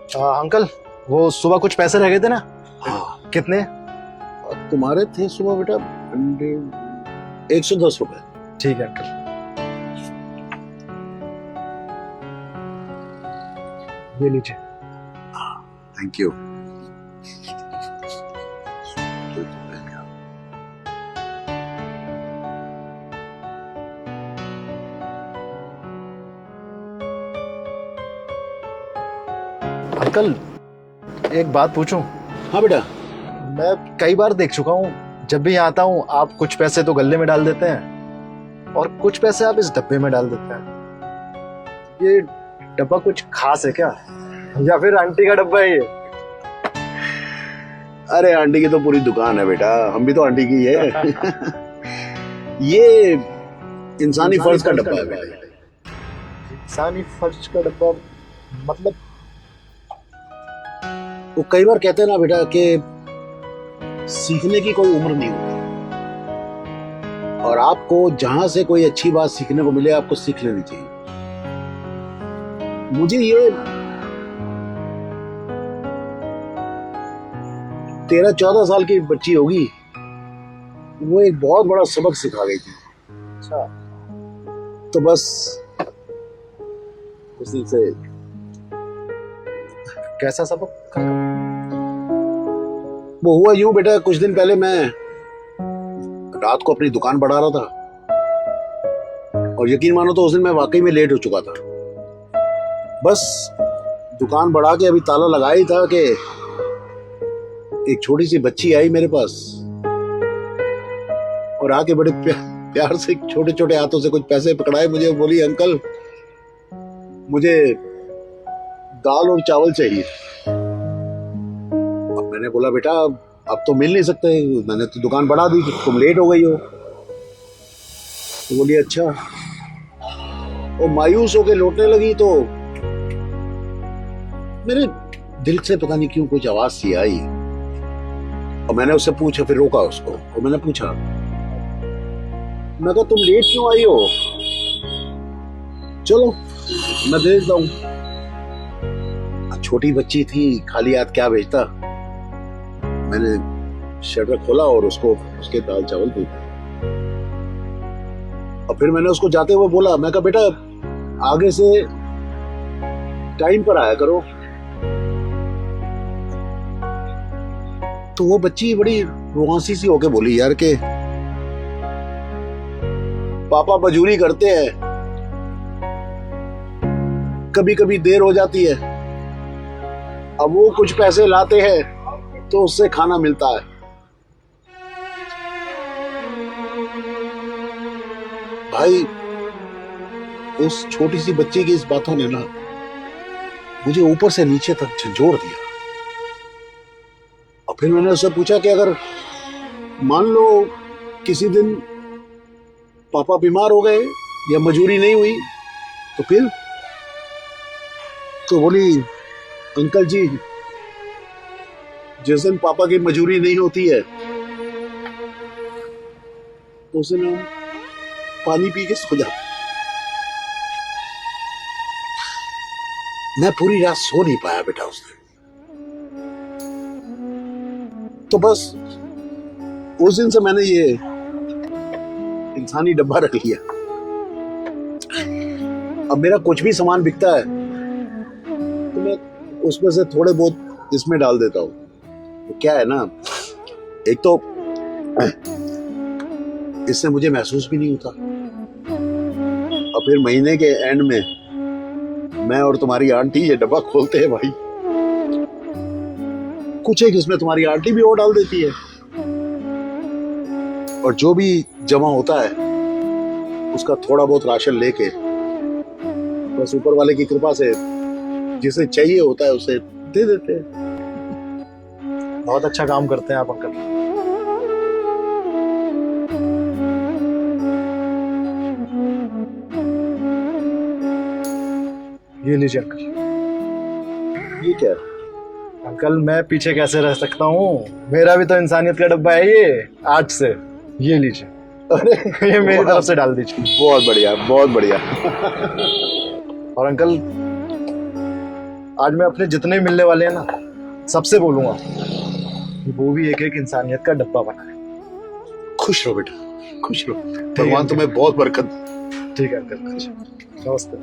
Uncle, वो सुबह कुछ पैसे रह गए थे ना? हाँ, कितने? तुम्हारे थे सुबह बेटा 110 रुपए। ठीक है अंकल, ये लीजिए। Thank you. अंकल, एक बात पूछूं? हाँ बेटा। मैं कई बार देख चुका हूँ, जब भी यहाँ आता हूँ आप कुछ पैसे तो गल्ले में डाल देते हैं और कुछ पैसे आप इस डब्बे में डाल देते हैं। ये डब्बा कुछ खास है क्या, या फिर आंटी का डब्बा है ये? अरे आंटी की तो पूरी दुकान है बेटा, हम भी तो आंटी की है। ये इंसानी फर्ज का डब्बा है बेटा। इंसानी फर्ज का डब्बा मतलब? वो कई बार कहते हैं ना बेटा कि सीखने की कोई उम्र नहीं होती, और आपको जहां से कोई अच्छी बात सीखने को मिले आपको सीख लेनी चाहिए। मुझे ये 13-14 साल की बच्ची होगी, वो एक बहुत बड़ा सबक सिखा गई थी। अच्छा, तो बस उसी से। कैसा सबक? वो हुआ यूं बेटा, कुछ दिन पहले मैं रात को अपनी दुकान बढ़ा रहा था, और यकीन मानो तो उस दिन मैं वाकई में लेट हो चुका था। बस दुकान बढ़ा के अभी ताला लगा ही था कि एक छोटी सी बच्ची आई मेरे पास, और आके बड़े प्यार से छोटे छोटे हाथों से कुछ पैसे पकड़ाए मुझे, बोली अंकल मुझे दाल और चावल चाहिए। अब मैंने बोला बेटा अब तो मिल नहीं सकते, मैंने तो दुकान बढ़ा दी, तुम लेट हो गई हो। तो बोली अच्छा। वो मायूस होके लौटने लगी तो मेरे दिल से पता नहीं क्यों कुछ आवाज सी आई, और मैंने उससे पूछा, फिर रोका उसको और मैंने पूछा, मैं कहा तुम लेट क्यों आई हो? चलो मैं भेजता हूं। छोटी बच्ची थी, खाली हाथ क्या भेजता। मैंने शटर खोला और उसको उसके दाल चावल दी, और फिर मैंने उसको जाते हुए बोला, मैं कहा बेटा आगे से टाइम पर आया करो। तो वो बच्ची बड़ी रोमांसी सी होके बोली, यार के पापा मजूरी करते हैं, कभी कभी देर हो जाती है, अब वो कुछ पैसे लाते हैं तो उससे खाना मिलता है। भाई उस छोटी सी बच्ची की इस बातों ने ना मुझे ऊपर से नीचे तक झंझोड़ दिया। और फिर मैंने उससे पूछा कि अगर मान लो किसी दिन पापा बीमार हो गए या मजूरी नहीं हुई तो फिर? तो बोली अंकल जी जिस दिन पापा की मजूरी नहीं होती है उस दिन हम पानी पी के सो जाते। मैं पूरी रात सो नहीं पाया बेटा उस दिन। तो बस उस दिन से मैंने ये इंसानी डब्बा रख लिया। अब मेरा कुछ भी सामान बिकता है तो मैं उसमें से थोड़े बहुत इसमें डाल देता हूँ। तो क्या है ना, एक तो इससे मुझे महसूस भी नहीं होता, और फिर महीने के एंड में मैं और तुम्हारी आंटी ये डब्बा खोलते हैं भाई, कुछ एक इसमें तुम्हारी आंटी भी और डाल देती है, और जो भी जमा होता है उसका थोड़ा बहुत राशन लेके बस ऊपर वाले की कृपा से जिसे चाहिए होता है उसे दे देते हैं। बहुत अच्छा काम करते हैं आप अंकल। ये लीजिए अंकल। ये क्या है? अंकल मैं पीछे कैसे रह सकता हूँ, मेरा भी तो इंसानियत का डब्बा है ये, आज से ये लीजिए। अरे ये मेरी तरफ से डाल दीजिए। बहुत बढ़िया बहुत बढ़िया। और अंकल आज मैं अपने जितने मिलने वाले हैं ना सबसे बोलूंगा कि वो भी एक एक इंसानियत का डब्बा बनाए। खुश रहो बेटा, खुश रहो। भगवान तुम्हें बहुत बरकत दे। ठीक है अंकल, नमस्ते।